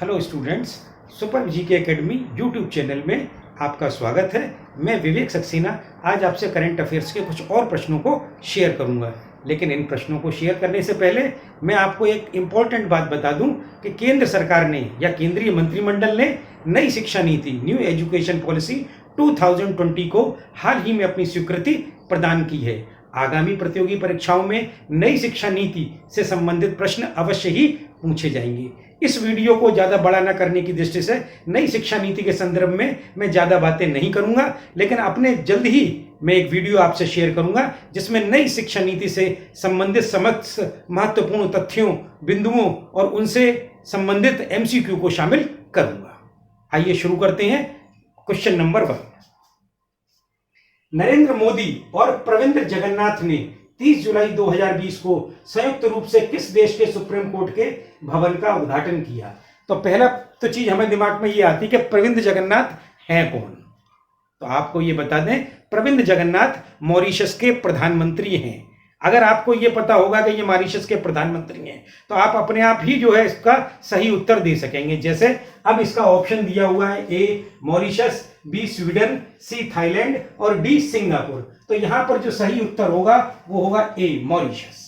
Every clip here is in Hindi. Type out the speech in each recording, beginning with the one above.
Hello students, super GK academy YouTube channel में आपका स्वागत है। मैं विवेक सक्सेना आज आपसे करंट अफेयर्स के कुछ और प्रश्नों को शेयर करूंगा। लेकिन इन प्रश्नों को शेयर करने से पहले मैं आपको एक इम्पॉर्टेंट बात बता दूं कि केंद्र सरकार ने या केंद्रीय मंत्रिमंडल ने नई शिक्षा नीति न्यू एजुकेशन पॉलिसी 2020 को हाल ही में अपनी स्वीकृति प्रदान की है। आगामी प्रतियोगी परीक्षाओं में नई शिक्षा नीति से संबंधित प्रश्न अवश्य ही पूछे जाएंगे। इस वीडियो को ज़्यादा बड़ा न करने की दृष्टि से नई शिक्षा नीति के संदर्भ में मैं ज़्यादा बातें नहीं करूंगा, लेकिन अपने जल्द ही मैं एक वीडियो आपसे शेयर करूंगा जिसमें नई शिक्षा नीति से संबंधित समस्त महत्वपूर्ण तथ्यों, बिंदुओं और उनसे संबंधित MCQ को शामिल करूंगा। आइए शुरू करते हैं। Question number 1। नरेंद्र मोदी और प्रविंद जगन्नाथ ने 30 जुलाई 2020 को संयुक्त रूप से किस देश के सुप्रीम कोर्ट के भवन का उद्घाटन किया? तो पहला तो चीज हमें दिमाग में ये आती है कि प्रविंद जगन्नाथ हैं कौन। तो आपको ये बता दें, प्रविंद जगन्नाथ मॉरिशस के प्रधानमंत्री हैं। अगर आपको ये पता होगा कि ये मॉरिशस के प्रधानमंत्री हैं तो आप अपने आप ही जो है इसका सही उत्तर दे सकेंगे। जैसे अब इसका ऑप्शन दिया हुआ है A Mauritius, B Sweden, C Thailand और D सिंगापुर। तो यहां पर जो सही उत्तर होगा वो होगा A मॉरिशस।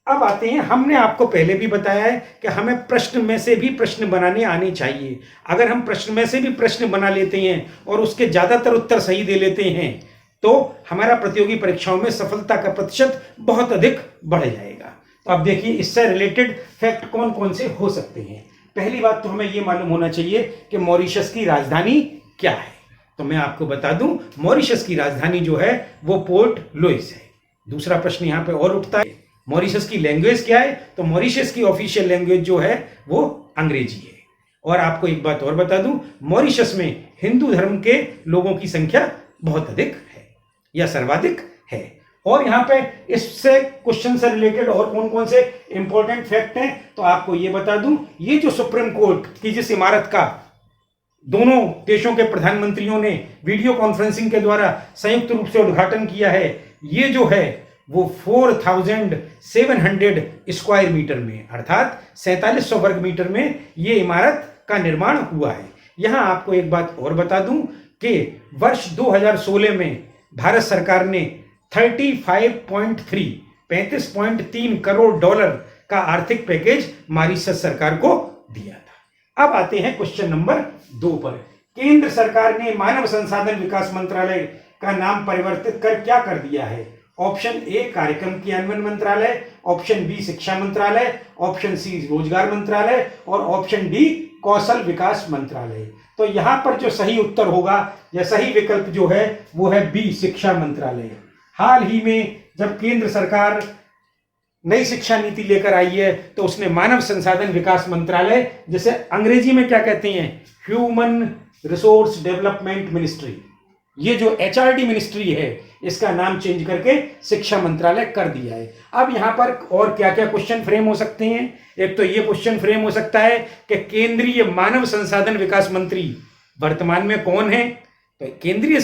अब आते हैं, हमने आपको पहले भी बताया है कि हमें प्रश्न में से भी प्रश्न बनाने आने चाहिए। अगर हम प्रश्न में से भी प्रश्न बना लेते हैं और उसके ज्यादातर उत्तर सही दे लेते हैं तो हमारा प्रतियोगी परीक्षाओं में सफलता का प्रतिशत बहुत अधिक बढ़ जाएगा। तो अब देखिए इससे रिलेटेड फैक्ट कौन कौन से हो सकते हैं। पहली बात तो हमें यह मालूम होना चाहिए कि मॉरिशस की राजधानी क्या है। तो मैं आपको बता दूं, मॉरिशस की राजधानी जो है वो पोर्ट लुइस है। दूसरा प्रश्न यहां पे और उठता है, मॉरिशस की लैंग्वेज क्या है? तो मॉरिशस की ऑफिशियल लैंग्वेज जो है वो अंग्रेजी है। और आपको एक बात और बता दूं, मॉरिशस में हिंदू धर्म के लोगों की संख्या बहुत अधिक है या सर्वाधिक है। और यहाँ पे इससे क्वेश्चन से रिलेटेड और कौन कौन से इंपॉर्टेंट फैक्ट हैं तो आपको ये बता दूं, ये जो सुप्रीम कोर्ट की जिस इमारत का दोनों देशों के प्रधानमंत्रियों ने वीडियो कॉन्फ्रेंसिंग के द्वारा संयुक्त रूप से उद्घाटन किया है, ये जो है वो 4700 स्क्वायर मीटर में अर्थात 4700 वर्ग मीटर में ये इमारत का निर्माण हुआ है। यहां आपको एक बात और बता दूं कि वर्ष 2016 में भारत सरकार ने 35.3 करोड़ डॉलर का आर्थिक पैकेज मॉरिशस सरकार को दिया था। अब आते हैं क्वेश्चन नंबर 2 पर। केंद्र सरकार ने मानव संसाधन विकास मंत्रालय का नाम परिवर्तित कर क्या कर दिया है? ऑप्शन A कार्यक्रम क्रियान्वयन मंत्रालय, ऑप्शन B शिक्षा मंत्रालय, ऑप्शन C रोजगार मंत्रालय और ऑप्शन D कौशल विकास मंत्रालय। तो यहां पर जो सही उत्तर होगा या सही विकल्प जो है वो है B शिक्षा मंत्रालय। हाल ही में जब केंद्र सरकार नई शिक्षा नीति लेकर आई है तो उसने मानव संसाधन विकास मंत्रालय, जिसे अंग्रेजी में क्या कहते हैं, ह्यूमन रिसोर्स डेवलपमेंट मिनिस्ट्री, ये जो HRD मिनिस्ट्री है इसका नाम चेंज करके शिक्षा मंत्रालय कर दिया है। अब यहां पर और क्या क्या क्वेश्चन फ्रेम हो सकते हैं? एक तो ये क्वेश्चन फ्रेम हो सकता है कि केंद्रीय मानव संसाधन विकास मंत्री वर्तमान में कौन है? तो केंद्रीय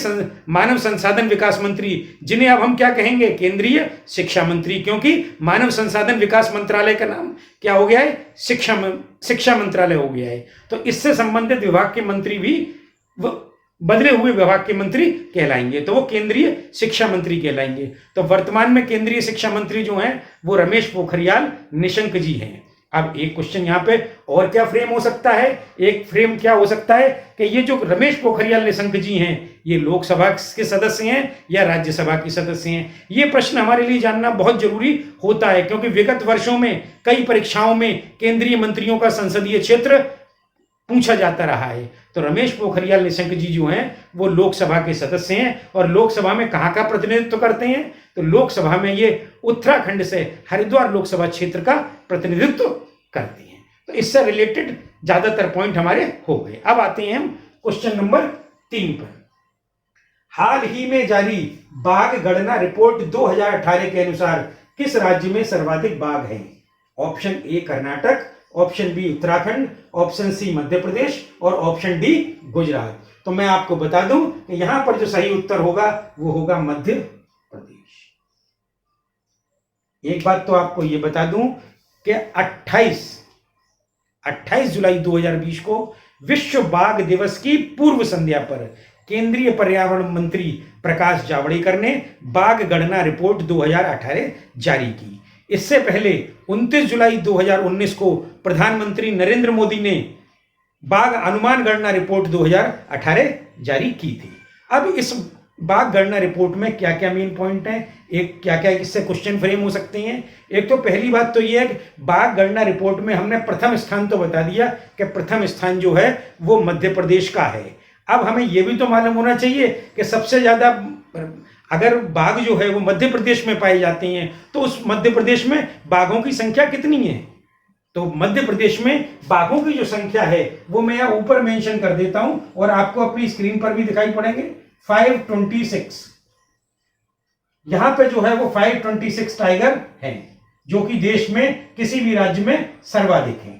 मानव संसाधन विकास मंत्री, जिन्हें अब हम क्या कहेंगे, केंद्रीय शिक्षा मंत्री, क्योंकि मानव संसाधन विकास मंत्रालय का नाम क्या हो गया है, शिक्षा मंत्रालय हो गया है। तो इससे संबंधित विभाग के मंत्री भी बदले हुए विभाग के मंत्री कहलाएंगे, तो वो केंद्रीय शिक्षा मंत्री कहलाएंगे। तो वर्तमान में केंद्रीय शिक्षा मंत्री जो हैं वो रमेश पोखरियाल निशंक जी हैं। अब एक क्वेश्चन यहाँ पे और क्या फ्रेम हो सकता है? एक फ्रेम क्या हो सकता है कि ये जो रमेश पोखरियाल निशंक जी हैं ये लोकसभा के सदस्य हैं या राज्यसभा के सदस्य हैं? ये प्रश्न हमारे लिए जानना बहुत जरूरी होता है, क्योंकि विगत वर्षों में कई परीक्षाओं में केंद्रीय मंत्रियों का संसदीय क्षेत्र पूछा जाता रहा है। तो रमेश पोखरियाल निशंक जी जो हैं वो लोकसभा के सदस्य हैं और लोकसभा में कहाँ का प्रतिनिधित्व करते हैं? तो लोकसभा में ये उत्तराखंड से हरिद्वार लोकसभा क्षेत्र का प्रतिनिधित्व करते हैं। तो इससे रिलेटेड ज्यादातर पॉइंट हमारे हो गए। अब आते हैं हम क्वेश्चन नंबर 3 पर। हाल ही में जारी बाघ गणना रिपोर्ट 2018 के अनुसार किस राज्य में सर्वाधिक बाघ हैं? Option A Karnataka, option B Uttarakhand, option C Madhya Pradesh और ऑप्शन D गुजरात। तो मैं आपको बता दूं कि यहां पर जो सही उत्तर होगा वो होगा मध्य प्रदेश। एक बात तो आपको ये बता दूं कि 28 28 जुलाई 2020 को विश्व बाघ दिवस की पूर्व संध्या पर केंद्रीय पर्यावरण मंत्री प्रकाश जावड़ेकर ने बाघ गणना रिपोर्ट 2018 जारी की। इससे पहले 29 जुलाई 2019 को प्रधानमंत्री नरेंद्र मोदी ने बाघ अनुमान गणना रिपोर्ट 2018 जारी की थी। अब इस बाघ गणना रिपोर्ट में क्या क्या मेन पॉइंट हैं, एक क्या क्या इससे क्वेश्चन फ्रेम हो सकते हैं। एक तो पहली बात तो यह है कि बाघ गणना रिपोर्ट में हमने प्रथम स्थान तो बता दिया कि प्रथम स्थान जो है वो मध्य प्रदेश का है। अब हमें यह भी तो मालूम होना चाहिए कि सबसे ज्यादा अगर बाघ जो है वो मध्य प्रदेश में पाए जाते हैं तो उस मध्य प्रदेश में बाघों की संख्या कितनी है। तो मध्य प्रदेश में बाघों की जो संख्या है वो मैं यहाँ ऊपर मेंशन कर देता हूं और आपको अपनी स्क्रीन पर भी दिखाई पड़ेंगे। 526 यहां पे जो है वो 526 टाइगर हैं जो कि देश में किसी भी राज्य में सर्वाधिक हैं।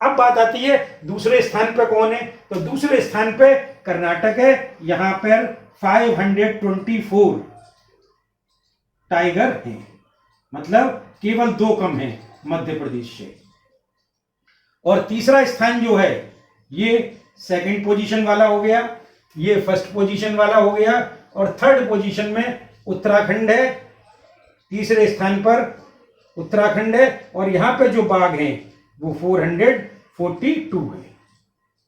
अब बात आती है दूसरे स्थान पर कौन है, तो दूसरे स्थान पे कर्नाटक है, यहां पर 524 टाइगर हैं, मतलब केवल 2 कम हैं मध्य प्रदेश से। और तीसरा स्थान जो है ये सेकंड पोजीशन वाला हो गया, ये फर्स्ट पोजीशन वाला हो गया, और थर्ड पोजीशन में उत्तराखंड है, तीसरे स्थान पर उत्तराखंड है, और यहां पे जो बाघ हैं वो 442 है।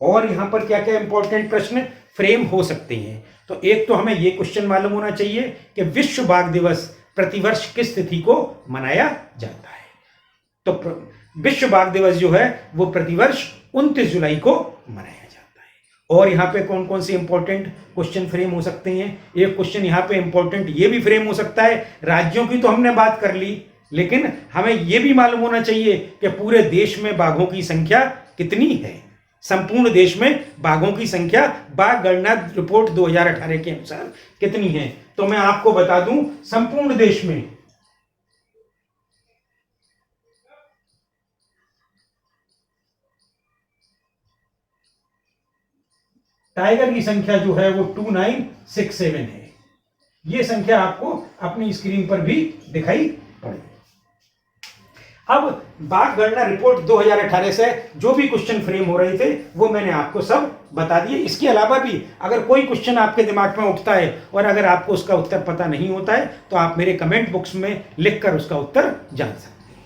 और यहां पर क्या क्या इंपॉर्टेंट प्रश्न फ्रेम हो सकते हैं, तो एक तो हमें यह क्वेश्चन मालूम होना चाहिए कि विश्व बाघ दिवस प्रतिवर्ष किस तिथि को मनाया जाता है। तो विश्व बाघ दिवस जो है वो प्रतिवर्ष 29 जुलाई को मनाया जाता है। और यहाँ पे कौन कौन से इंपॉर्टेंट क्वेश्चन फ्रेम हो सकते हैं, एक क्वेश्चन यहाँ पे इंपॉर्टेंट ये भी फ्रेम हो सकता है, राज्यों की तो हमने बात कर ली, लेकिन हमें यह भी मालूम होना चाहिए कि पूरे देश में बाघों की संख्या कितनी है। संपूर्ण देश में बाघों की संख्या बाघ गणना रिपोर्ट 2018 के अनुसार कितनी है। तो मैं आपको बता दूं, संपूर्ण देश में टाइगर की संख्या जो है वो 2967 है। यह संख्या आपको अपनी स्क्रीन पर भी दिखाई पड़ेगी। अब बाघ गणना रिपोर्ट 2018 से जो भी क्वेश्चन फ्रेम हो रहे थे वो मैंने आपको सब बता दिए। इसके अलावा भी अगर कोई क्वेश्चन आपके दिमाग में उठता है और अगर आपको उसका उत्तर पता नहीं होता है तो आप मेरे कमेंट बॉक्स में लिखकर उसका उत्तर जान सकते हैं।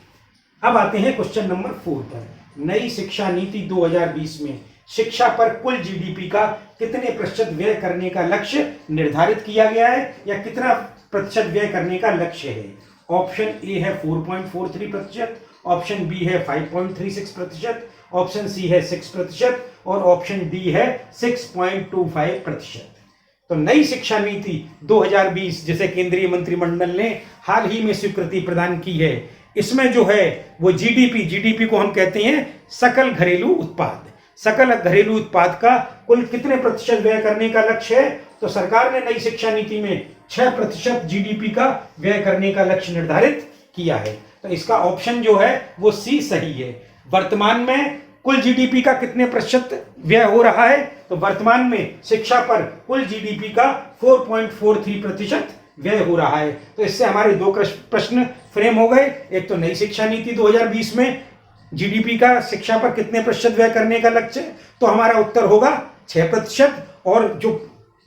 अब आते हैं क्वेश्चन नंबर 4 पर। नई शिक्षा नीति 2020 में शिक्षा पर कुल जीडीपी का कितने प्रतिशत व्यय करने का लक्ष्य निर्धारित किया गया है, या कितना प्रतिशत व्यय करने का लक्ष्य है। ऑप्शन ए है 4.43%, ऑप्शन बी है 5.36%, ऑप्शन सी है 6% और ऑप्शन डी है 6.25%। तो नई शिक्षा नीति 2020 जिसे केंद्रीय मंत्रिमंडल ने हाल ही में स्वीकृति प्रदान की है, इसमें जो है वो जीडीपी को हम कहते हैं सकल घरेलू उत्पाद, सकल घरेलू उत्पाद का कुल कितने प्रतिशत व्यय करने का लक्ष्य है। तो सरकार ने नई शिक्षा नीति में 6% जीडीपी का व्यय करने का लक्ष्य निर्धारित किया है। तो इसका ऑप्शन जो है वो सी सही है। वर्तमान में कुल जीडीपी का कितने प्रतिशत व्यय हो रहा है, तो वर्तमान में शिक्षा पर कुल जीडीपी का 4.43% व्यय हो रहा है। तो इससे हमारे 2 प्रश्न फ्रेम हो गए। एक तो नई शिक्षा नीति 2020 में जीडीपी का शिक्षा पर कितने प्रतिशत व्यय करने का लक्ष्य, तो हमारा उत्तर होगा 6%, और जो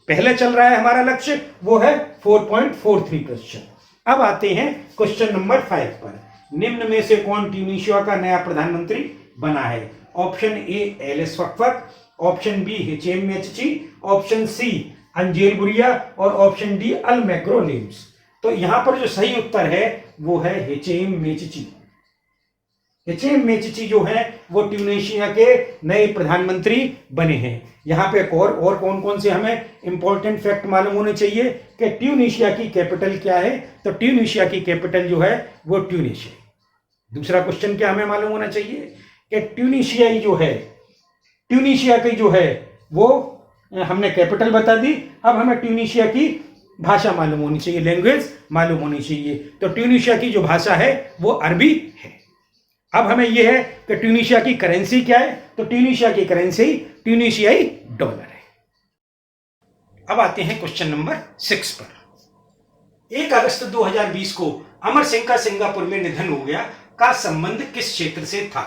पहले चल रहा है हमारा लक्ष्य वो है 4.43%। अब आते हैं क्वेश्चन नंबर 5 पर। निम्न में से कौन ट्यूनीशिया का नया प्रधानमंत्री बना है। Option A Elyes Fakhfakh, option B Hichem Mechichi, option C Angel Gurria और ऑप्शन डी अल मैक्रो लेम्स। तो यहां पर जो सही उत्तर है वो है हिचेम मेचची। हिचेम मेचची जो है वो ट्यूनीशिया के नए प्रधानमंत्री बने हैं। यहाँ पे और कौन कौन से हमें इंपॉर्टेंट फैक्ट मालूम होने चाहिए कि ट्यूनीशिया की कैपिटल क्या है, तो ट्यूनीशिया की कैपिटल जो है वो ट्यूनीशिया। दूसरा क्वेश्चन क्या हमें मालूम होना चाहिए कि ट्यूनीशियाई जो है, ट्यूनीशिया की जो है वो हमने कैपिटल बता दी। अब हमें ट्यूनीशिया की भाषा मालूम होनी चाहिए, लैंग्वेज मालूम होनी चाहिए। तो ट्यूनीशिया की जो भाषा है वो अरबी है। अब हमें यह है कि ट्यूनीशिया की करेंसी क्या है, तो ट्यूनीशिया की करेंसी ट्यूनीशियाई डॉलर है। अब आते हैं क्वेश्चन नंबर 6 पर। 1 अगस्त 2020 को अमर सिंह का सिंगापुर में निधन हो गया का संबंध किस क्षेत्र से था।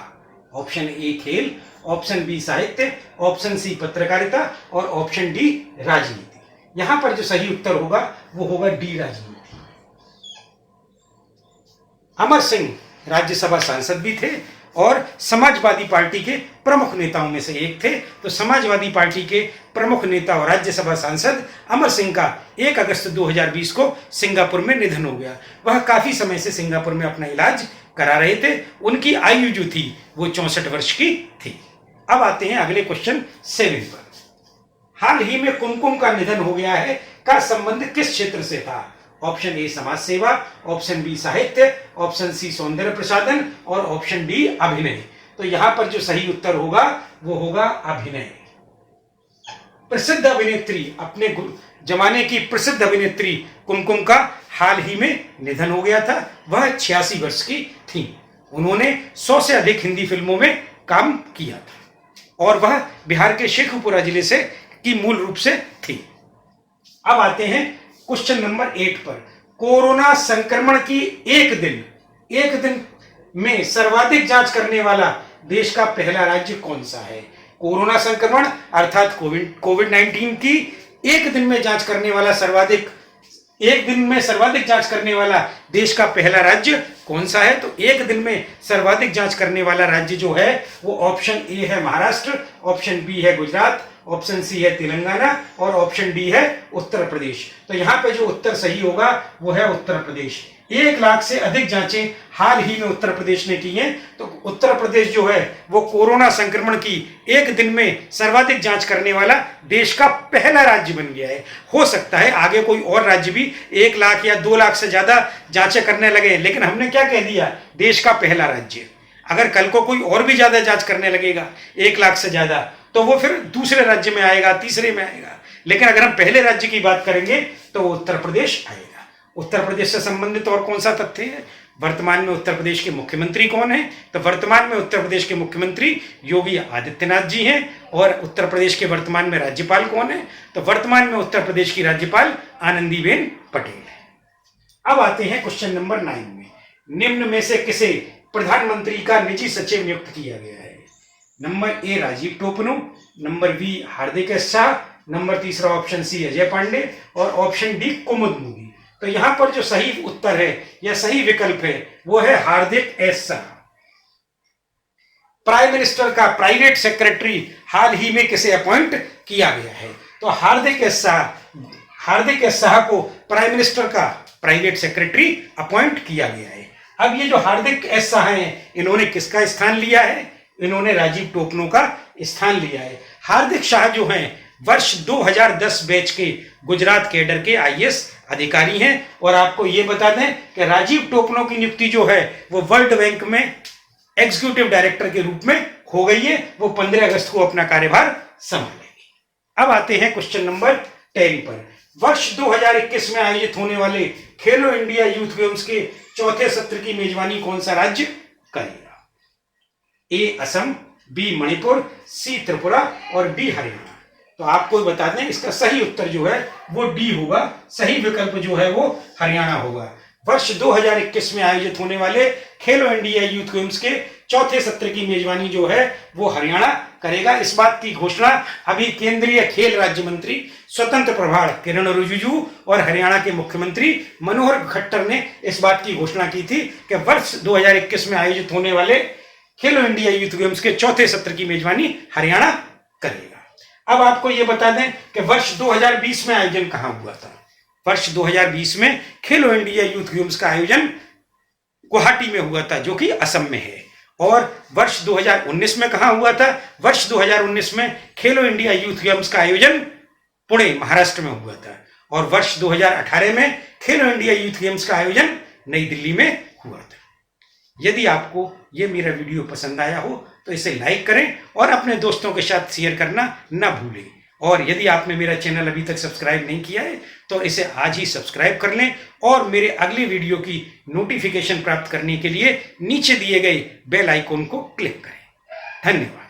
ऑप्शन ए खेल, ऑप्शन बी साहित्य, ऑप्शन सी पत्रकारिता और ऑप्शन डी राजनीति। यहां पर जो सही उत्तर होगा वो होगा डी राजनीति। अमर सिंह राज्यसभा सांसद भी थे और समाजवादी पार्टी के प्रमुख नेताओं में से एक थे। तो समाजवादी पार्टी के प्रमुख नेता और राज्यसभा सांसद अमर सिंह का 1 अगस्त 2020 को सिंगापुर में निधन हो गया। वह काफी समय से सिंगापुर में अपना इलाज करा रहे थे। उनकी आयु जो थी वो 64 वर्ष की थी। अब आते हैं अगले क्वेश्चन 7 पर। हाल ही में कुमकुम का निधन हो गया है का संबंध किस क्षेत्र से था? ऑप्शन ए समाज सेवा, ऑप्शन बी साहित्य, ऑप्शन सी सौंदर्य प्रसाधन और ऑप्शन डी अभिनय। तो यहां पर जो सही उत्तर होगा वो होगा अभिनय। प्रसिद्ध अभिनेत्री, अपने जमाने की प्रसिद्ध अभिनेत्री कुमकुम का हाल ही में निधन हो गया था। वह 86 वर्ष की थी। उन्होंने 100 से अधिक हिंदी फिल्मों में काम किया था और वह बिहार के शेखपुरा जिले से की मूल रूप से थी। अब आते हैं क्वेश्चन नंबर 8 पर। कोरोना संक्रमण की एक दिन में सर्वाधिक जांच करने वाला देश का पहला राज्य कौन सा है? कोरोना संक्रमण अर्थात कोविड-19 की एक दिन में जांच करने वाला सर्वाधिक जांच करने वाला देश का पहला राज्य कौन सा है? तो एक दिन में सर्वाधिक जांच करने वाला राज्य जो है वो ऑप्शन ए है महाराष्ट्र, ऑप्शन बी है गुजरात, ऑप्शन सी है तेलंगाना और ऑप्शन डी है उत्तर प्रदेश। तो यहां पे जो उत्तर सही होगा वो है उत्तर प्रदेश। 1 लाख से अधिक जांचें हाल ही में उत्तर प्रदेश ने की हैं। तो उत्तर प्रदेश जो है वो कोरोना संक्रमण की एक दिन में सर्वाधिक जांच करने वाला देश का पहला राज्य बन गया है। हो सकता है आगे कोई और राज्य भी 1 लाख या 2 लाख से ज्यादा जांचें करने लगे, लेकिन हमने क्या कह दिया? देश का पहला राज्य। अगर कल को कोई और भी ज्यादा जांच करने लगेगा 1 लाख से ज्यादा, तो वो फिर दूसरे राज्य में आएगा, तीसरे में आएगा। लेकिन अगर हम पहले राज्य की बात करेंगे तो वो उत्तर प्रदेश आएगा। उत्तर प्रदेश से संबंधित और कौन सा तथ्य है? वर्तमान में उत्तर प्रदेश के मुख्यमंत्री कौन है? तो वर्तमान में उत्तर प्रदेश के मुख्यमंत्री योगी आदित्यनाथ जी हैं। और उत्तर प्रदेश के वर्तमान में राज्यपाल कौन है? तो वर्तमान में उत्तर प्रदेश की राज्यपाल आनंदीबेन पटेल है। अब आते हैं क्वेश्चन नंबर 9 में। निम्न में से किसे प्रधानमंत्री का निजी सचिव नियुक्त किया गया है? Number A Rajiv Topno, number B Hardik S Shah, number तीसरा ऑप्शन सी अजय पांडे और ऑप्शन डी कुमुद मोदी। तो यहां पर जो सही उत्तर है या सही विकल्प है वो है हार्दिक एस शाह। प्राइम मिनिस्टर का प्राइवेट सेक्रेटरी हाल ही में किसे अपॉइंट किया गया है? तो हार्दिक एस शाह को प्राइम मिनिस्टर का प्राइवेट सेक्रेटरी अपॉइंट किया गया है। अब ये जो हार्दिक एस शाह हैं, इन्होंने किसका स्थान लिया है? इन्होंने राजीव टोपनो का स्थान लिया है। हार्दिक शाह जो हैं वर्ष 2010 बैच के गुजरात कैडर के आईएएस अधिकारी हैं। और आपको ये बता दें कि राजीव टोपनो की नियुक्ति जो है वो वर्ल्ड बैंक में एग्जीक्यूटिव डायरेक्टर के रूप में हो गई है। वो 15 अगस्त को अपना कार्यभार संभालेंगे। अब आते हैं क्वेश्चन नंबर 10 पर। वर्ष 2021 में आयोजित होने वाले खेलो इंडिया यूथ गेम्स के चौथे सत्र की मेजबानी कौन सा राज्य करेगा? ए असम, बी मणिपुर, सी त्रिपुरा और डी हरियाणा। तो आपको बता दें इसका सही उत्तर जो है वो डी होगा। सही विकल्प जो है वो हरियाणा होगा। वर्ष 2021 में आयोजित होने वाले खेलो इंडिया यूथ गेम्स के चौथे सत्र की मेजबानी जो है वो हरियाणा करेगा। इस बात की घोषणा अभी केंद्रीय खेल राज्य मंत्री स्वतंत्र प्रभार किरण रिजिजू और हरियाणा के मुख्यमंत्री मनोहर खट्टर ने इस बात की घोषणा की थी कि वर्ष 2021 में आयोजित होने वाले खेलो इंडिया यूथ गेम्स के चौथे सत्र की मेजबानी हरियाणा करेगा। अब आपको यह बता दें कि वर्ष 2020 में आयोजन कहां हुआ था? वर्ष 2020 में खेलो इंडिया यूथ गेम्स का आयोजन गुवाहाटी में हुआ था जो कि असम में है। और वर्ष 2019 में कहां हुआ था? वर्ष 2019 में खेलो इंडिया यूथ गेम्स का आयोजन पुणे महाराष्ट्र में हुआ था। और वर्ष 2018 में खेलो इंडिया यूथ गेम्स का आयोजन नई दिल्ली में हुआ था। यदि आपको ये मेरा वीडियो पसंद आया हो तो इसे लाइक करें और अपने दोस्तों के साथ शेयर करना ना भूलें। और यदि आपने मेरा चैनल अभी तक सब्सक्राइब नहीं किया है तो इसे आज ही सब्सक्राइब कर लें और मेरे अगले वीडियो की नोटिफिकेशन प्राप्त करने के लिए नीचे दिए गए बेल आइकॉन को क्लिक करें। धन्यवाद।